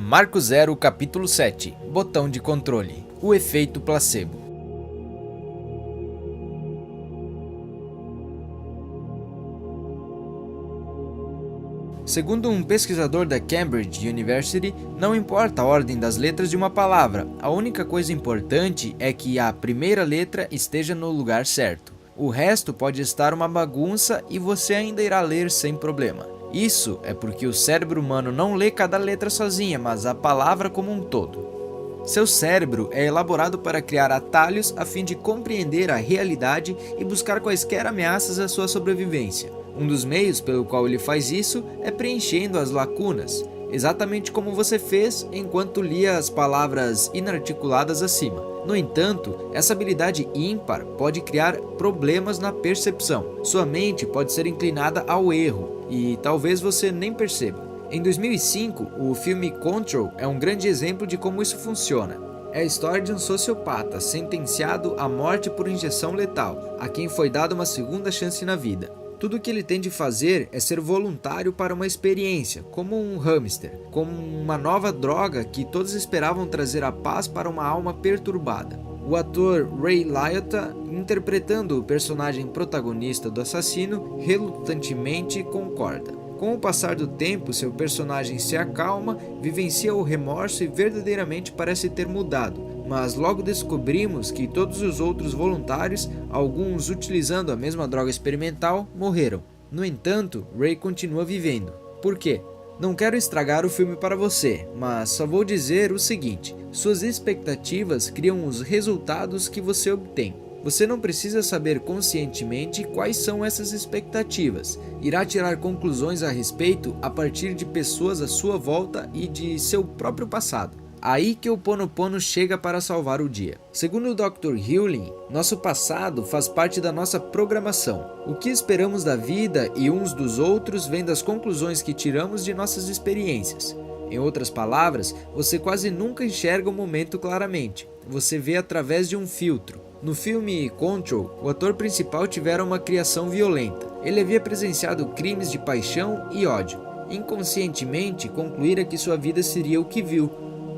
Marco Zero, capítulo 7. Botão de controle. O efeito placebo. Segundo um pesquisador da Cambridge University, não importa a ordem das letras de uma palavra, a única coisa importante é que a primeira letra esteja no lugar certo. O resto pode estar uma bagunça e você ainda irá ler sem problema. Isso é porque o cérebro humano não lê cada letra sozinha, mas a palavra como um todo. Seu cérebro é elaborado para criar atalhos a fim de compreender a realidade e buscar quaisquer ameaças à sua sobrevivência. Um dos meios pelo qual ele faz isso é preenchendo as lacunas, exatamente como você fez enquanto lia as palavras inarticuladas acima. No entanto, essa habilidade ímpar pode criar problemas na percepção. Sua mente pode ser inclinada ao erro e talvez você nem perceba. Em 2005, o filme Control é um grande exemplo de como isso funciona. É a história de um sociopata sentenciado à morte por injeção letal, a quem foi dada uma segunda chance na vida. Tudo o que ele tem de fazer é ser voluntário para uma experiência, como um hamster, como uma nova droga que todos esperavam trazer a paz para uma alma perturbada. O ator Ray Liotta, interpretando o personagem protagonista do assassino, relutantemente concorda. Com o passar do tempo, seu personagem se acalma, vivencia o remorso e verdadeiramente parece ter mudado. Mas logo descobrimos que todos os outros voluntários, alguns utilizando a mesma droga experimental, morreram. No entanto, Ray continua vivendo. Por quê? Não quero estragar o filme para você, mas só vou dizer o seguinte: suas expectativas criam os resultados que você obtém. Você não precisa saber conscientemente quais são essas expectativas. Irá tirar conclusões a respeito a partir de pessoas à sua volta e de seu próprio passado. Aí que o Ho'oponopono chega para salvar o dia. Segundo o Dr. Hewlin, nosso passado faz parte da nossa programação. O que esperamos da vida e uns dos outros vem das conclusões que tiramos de nossas experiências. Em outras palavras, você quase nunca enxerga o momento claramente. Você vê através de um filtro. No filme Control, o ator principal tivera uma criação violenta. Ele havia presenciado crimes de paixão e ódio. Inconscientemente, concluíra que sua vida seria o que viu.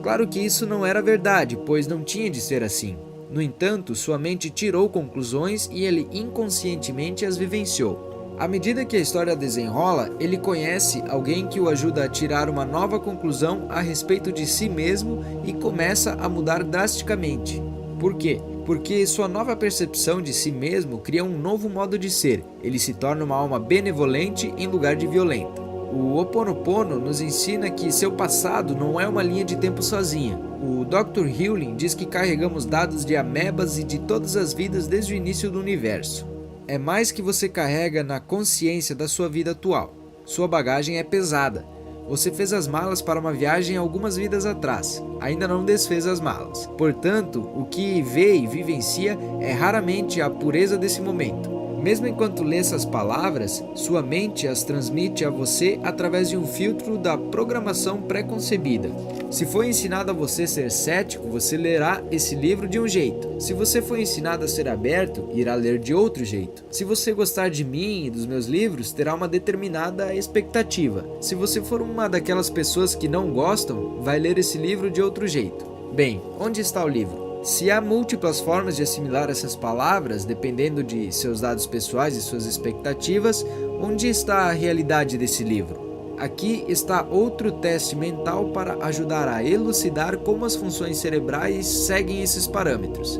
Claro que isso não era verdade, pois não tinha de ser assim. No entanto, sua mente tirou conclusões e ele inconscientemente as vivenciou. À medida que a história desenrola, ele conhece alguém que o ajuda a tirar uma nova conclusão a respeito de si mesmo e começa a mudar drasticamente. Por quê? Porque sua nova percepção de si mesmo cria um novo modo de ser. Ele se torna uma alma benevolente em lugar de violenta. O Ho'oponopono nos ensina que seu passado não é uma linha de tempo sozinha. O Dr. Hewlin diz que carregamos dados de amebas e de todas as vidas desde o início do universo. É mais que você carrega na consciência da sua vida atual. Sua bagagem é pesada. Você fez as malas para uma viagem algumas vidas atrás. Ainda não desfez as malas. Portanto, o que vê e vivencia é raramente a pureza desse momento. Mesmo enquanto lê essas palavras, sua mente as transmite a você através de um filtro da programação pré-concebida. Se foi ensinado a você ser cético, você lerá esse livro de um jeito. Se você foi ensinado a ser aberto, irá ler de outro jeito. Se você gostar de mim e dos meus livros, terá uma determinada expectativa. Se você for uma daquelas pessoas que não gostam, vai ler esse livro de outro jeito. Bem, onde está o livro? Se há múltiplas formas de assimilar essas palavras, dependendo de seus dados pessoais e suas expectativas, onde está a realidade desse livro? Aqui está outro teste mental para ajudar a elucidar como as funções cerebrais seguem esses parâmetros.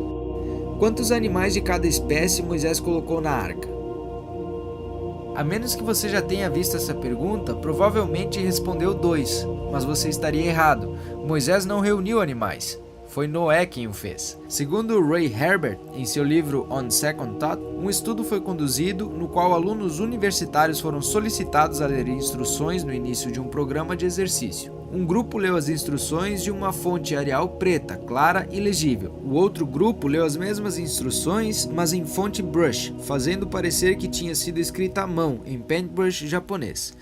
Quantos animais de cada espécie Moisés colocou na arca? A menos que você já tenha visto essa pergunta, provavelmente respondeu 2, mas você estaria errado. Moisés não reuniu animais. Foi Noé quem o fez. Segundo Ray Herbert, em seu livro On Second Thought, um estudo foi conduzido no qual alunos universitários foram solicitados a ler instruções no início de um programa de exercício. Um grupo leu as instruções de uma fonte Arial preta, clara e legível. O outro grupo leu as mesmas instruções, mas em fonte Brush, fazendo parecer que tinha sido escrita à mão, em paintbrush japonês.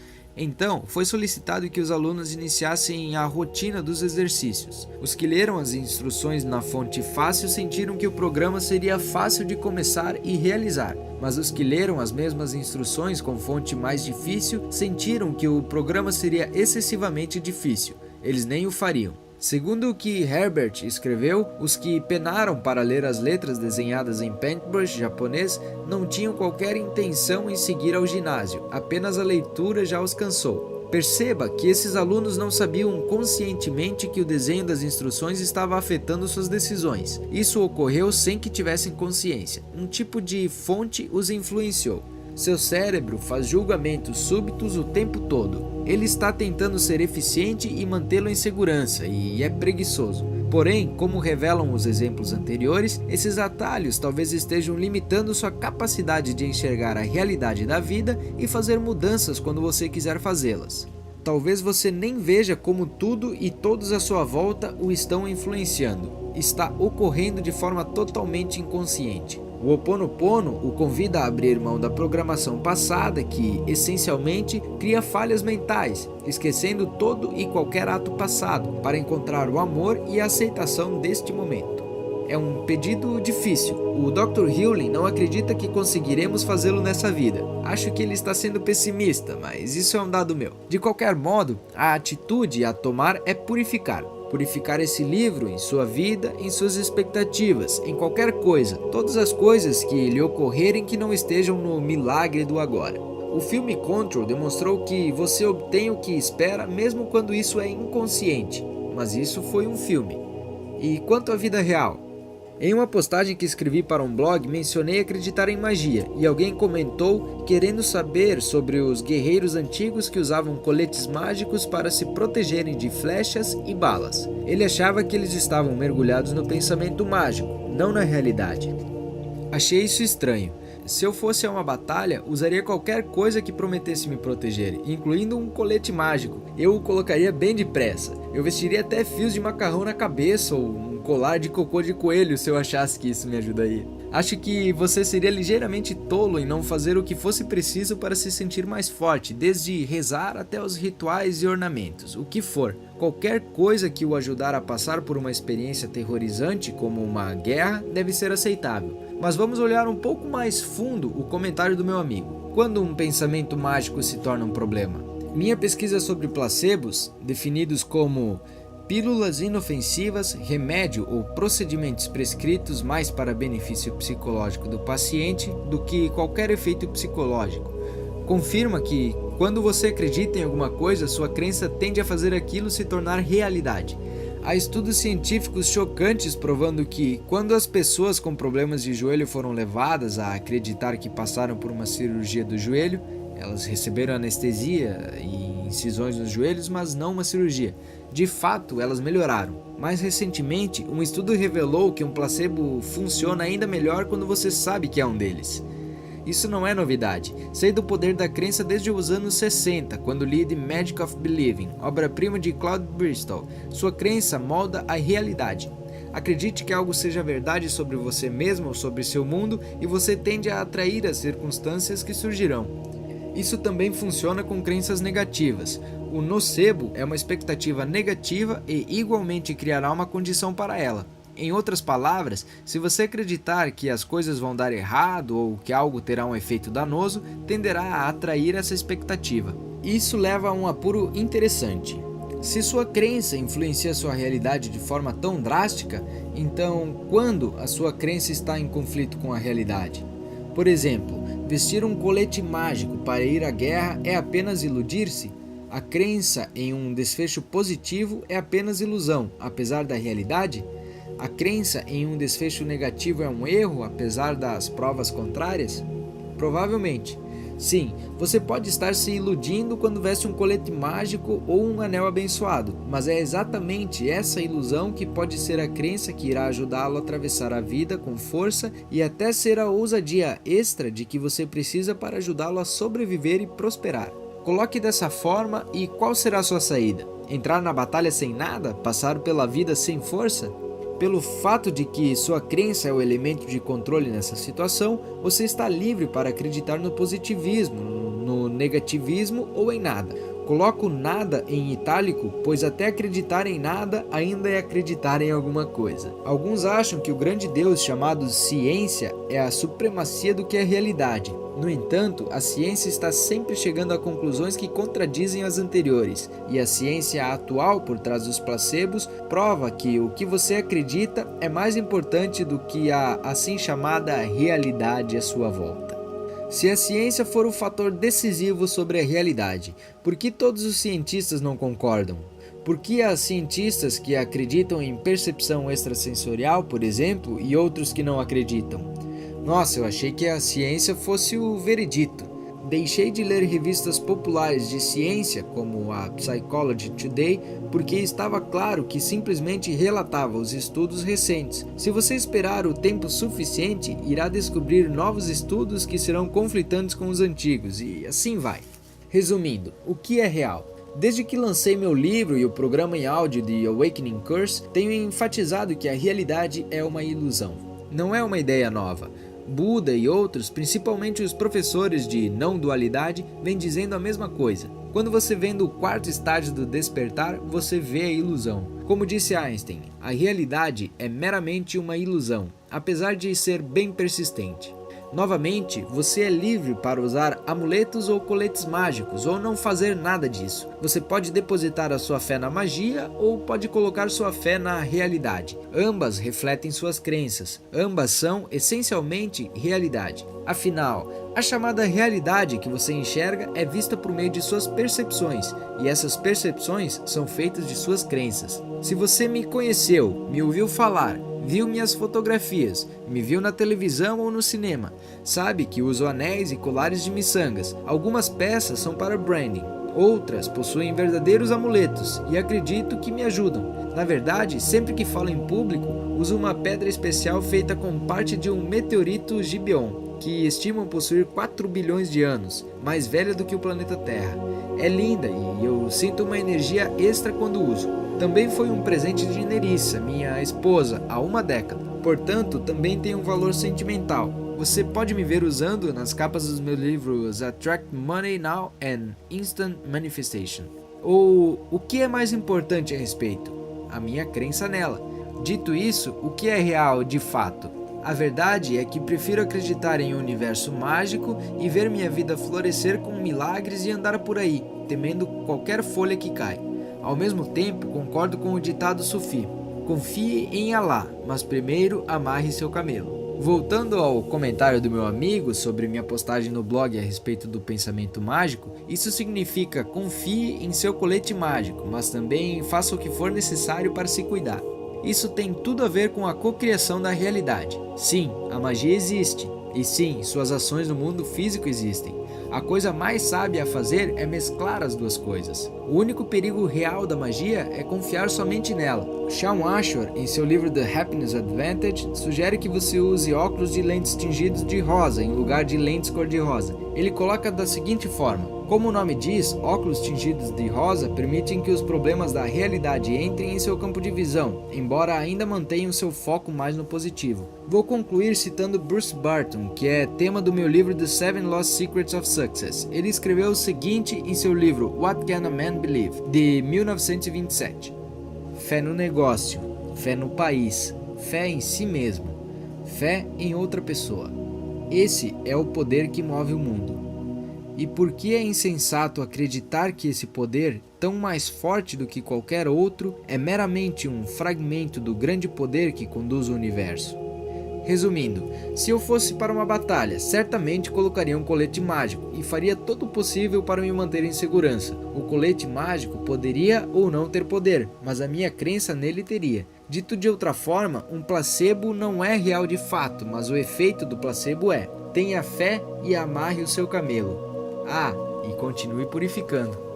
Então, foi solicitado que os alunos iniciassem a rotina dos exercícios. Os que leram as instruções na fonte fácil sentiram que o programa seria fácil de começar e realizar, mas os que leram as mesmas instruções com fonte mais difícil sentiram que o programa seria excessivamente difícil. eles nem o fariam. Segundo o que Herbert escreveu, os que penaram para ler as letras desenhadas em paintbrush japonês não tinham qualquer intenção em seguir ao ginásio, apenas a leitura já os cansou. Perceba que esses alunos não sabiam conscientemente que o desenho das instruções estava afetando suas decisões. Isso ocorreu sem que tivessem consciência. Um tipo de fonte os influenciou. Seu cérebro faz julgamentos súbitos o tempo todo. Ele está tentando ser eficiente e mantê-lo em segurança, e é preguiçoso. Porém, como revelam os exemplos anteriores, esses atalhos talvez estejam limitando sua capacidade de enxergar a realidade da vida e fazer mudanças quando você quiser fazê-las. Talvez você nem veja como tudo e todos à sua volta o estão influenciando. Está ocorrendo de forma totalmente inconsciente. O Ho Oponopono o convida a abrir mão da programação passada que, essencialmente, cria falhas mentais, esquecendo todo e qualquer ato passado, para encontrar o amor e a aceitação deste momento. É um pedido difícil. O Dr. Hewlin não acredita que conseguiremos fazê-lo nessa vida. Acho que ele está sendo pessimista, mas isso é um dado meu. De qualquer modo, a atitude a tomar é purificar. Purificar esse livro em sua vida, em suas expectativas, em qualquer coisa, todas as coisas que lhe ocorrerem que não estejam no milagre do agora. O filme Control demonstrou que você obtém o que espera mesmo quando isso é inconsciente, mas isso foi um filme. E quanto à vida real? Em uma postagem que escrevi para um blog, mencionei acreditar em magia, e alguém comentou querendo saber sobre os guerreiros antigos que usavam coletes mágicos para se protegerem de flechas e balas. Ele achava que eles estavam mergulhados no pensamento mágico, não na realidade. Achei isso estranho. Se eu fosse a uma batalha, usaria qualquer coisa que prometesse me proteger, incluindo um colete mágico. Eu o colocaria bem depressa. Eu vestiria até fios de macarrão na cabeça ou um colar de cocô de coelho se eu achasse que isso me ajudaria. Acho que você seria ligeiramente tolo em não fazer o que fosse preciso para se sentir mais forte, desde rezar até os rituais e ornamentos, o que for. Qualquer coisa que o ajudar a passar por uma experiência aterrorizante, como uma guerra, deve ser aceitável. Mas vamos olhar um pouco mais fundo o comentário do meu amigo. Quando um pensamento mágico se torna um problema? Minha pesquisa sobre placebos, definidos como pílulas inofensivas, remédio ou procedimentos prescritos mais para benefício psicológico do paciente do que qualquer efeito psicológico, confirma que, quando você acredita em alguma coisa, sua crença tende a fazer aquilo se tornar realidade. Há estudos científicos chocantes provando que, quando as pessoas com problemas de joelho foram levadas a acreditar que passaram por uma cirurgia do joelho, elas receberam anestesia e incisões nos joelhos, mas não uma cirurgia. De fato, elas melhoraram. Mais recentemente, um estudo revelou que um placebo funciona ainda melhor quando você sabe que é um deles. Isso não é novidade. Sei do poder da crença desde os anos 60, quando li The Magic of Believing, obra-prima de Claude Bristol. Sua crença molda a realidade. Acredite que algo seja verdade sobre você mesmo ou sobre seu mundo e você tende a atrair as circunstâncias que surgirão. Isso também funciona com crenças negativas. O nocebo é uma expectativa negativa e igualmente criará uma condição para ela. Em outras palavras, se você acreditar que as coisas vão dar errado ou que algo terá um efeito danoso, tenderá a atrair essa expectativa. Isso leva a um apuro interessante. Se sua crença influencia sua realidade de forma tão drástica, então quando a sua crença está em conflito com a realidade? Por exemplo, vestir um colete mágico para ir à guerra é apenas iludir-se? A crença em um desfecho positivo é apenas ilusão, apesar da realidade? A crença em um desfecho negativo é um erro, apesar das provas contrárias? Provavelmente. Sim, você pode estar se iludindo quando veste um colete mágico ou um anel abençoado, mas é exatamente essa ilusão que pode ser a crença que irá ajudá-lo a atravessar a vida com força e até ser a ousadia extra de que você precisa para ajudá-lo a sobreviver e prosperar. Coloque dessa forma e qual será a sua saída? Entrar na batalha sem nada? Passar pela vida sem força? Pelo fato de que sua crença é o elemento de controle nessa situação, você está livre para acreditar no positivismo, no negativismo ou em nada. Coloco nada em itálico, pois até acreditar em nada ainda é acreditar em alguma coisa. Alguns acham que o grande Deus chamado ciência é a supremacia do que é realidade. No entanto, a ciência está sempre chegando a conclusões que contradizem as anteriores, e a ciência atual por trás dos placebos prova que o que você acredita é mais importante do que a assim chamada realidade à sua volta. Se a ciência for o fator decisivo sobre a realidade, por que todos os cientistas não concordam? Por que há cientistas que acreditam em percepção extrasensorial, por exemplo, e outros que não acreditam? Nossa, eu achei que a ciência fosse o veredito. Deixei de ler revistas populares de ciência, como a Psychology Today, porque estava claro que simplesmente relatava os estudos recentes. Se você esperar o tempo suficiente, irá descobrir novos estudos que serão conflitantes com os antigos, e assim vai. Resumindo, o que é real? Desde que lancei meu livro e o programa em áudio de Awakening Curse, tenho enfatizado que a realidade é uma ilusão. Não é uma ideia nova. Buda e outros, principalmente os professores de não-dualidade, vêm dizendo a mesma coisa. Quando você vem do quarto estágio do despertar, você vê a ilusão. Como disse Einstein, a realidade é meramente uma ilusão, apesar de ser bem persistente. Novamente, você é livre para usar amuletos ou coletes mágicos, ou não fazer nada disso. Você pode depositar a sua fé na magia, ou pode colocar sua fé na realidade. Ambas refletem suas crenças. Ambas são, essencialmente, realidade. Afinal, a chamada realidade que você enxerga é vista por meio de suas percepções, e essas percepções são feitas de suas crenças. Se você me conheceu, me ouviu falar, viu minhas fotografias, me viu na televisão ou no cinema, sabe que uso anéis e colares de miçangas. Algumas peças são para branding, outras possuem verdadeiros amuletos e acredito que me ajudam. Na verdade, sempre que falo em público, uso uma pedra especial feita com parte de um meteorito Gibeon, que estimam possuir 4 bilhões de anos, mais velha do que o planeta Terra. É linda e eu sinto uma energia extra quando uso. Também foi um presente de Nerissa, minha esposa, há uma década. Portanto, também tem um valor sentimental. Você pode me ver usando nas capas dos meus livros Attract Money Now and Instant Manifestation. Ou o que é mais importante a respeito? A minha crença nela. Dito isso, o que é real de fato? A verdade é que prefiro acreditar em um universo mágico e ver minha vida florescer com milagres e andar por aí, temendo qualquer folha que cai. Ao mesmo tempo, concordo com o ditado sufi: confie em Alá, mas primeiro amarre seu camelo. Voltando ao comentário do meu amigo sobre minha postagem no blog a respeito do pensamento mágico, isso significa confie em seu colete mágico, mas também faça o que for necessário para se cuidar. Isso tem tudo a ver com a cocriação da realidade. Sim, a magia existe. E sim, suas ações no mundo físico existem. A coisa mais sábia a fazer é mesclar as duas coisas. O único perigo real da magia é confiar somente nela. Shawn Ashore, em seu livro The Happiness Advantage, sugere que você use óculos de lentes tingidos de rosa em lugar de lentes cor-de-rosa. Ele coloca da seguinte forma: como o nome diz, óculos tingidos de rosa permitem que os problemas da realidade entrem em seu campo de visão, embora ainda mantenham seu foco mais no positivo. Vou concluir citando Bruce Barton, que é tema do meu livro The Seven Lost Secrets of Success. Ele escreveu o seguinte em seu livro What Can a Man Believe, de 1927. Fé no negócio, fé no país, fé em si mesmo, fé em outra pessoa. Esse é o poder que move o mundo. E por que é insensato acreditar que esse poder, tão mais forte do que qualquer outro, é meramente um fragmento do grande poder que conduz o universo? Resumindo, se eu fosse para uma batalha, certamente colocaria um colete mágico e faria todo o possível para me manter em segurança. O colete mágico poderia ou não ter poder, mas a minha crença nele teria. Dito de outra forma, um placebo não é real de fato, mas o efeito do placebo é: tenha fé e amarre o seu camelo. Ah, e continue purificando.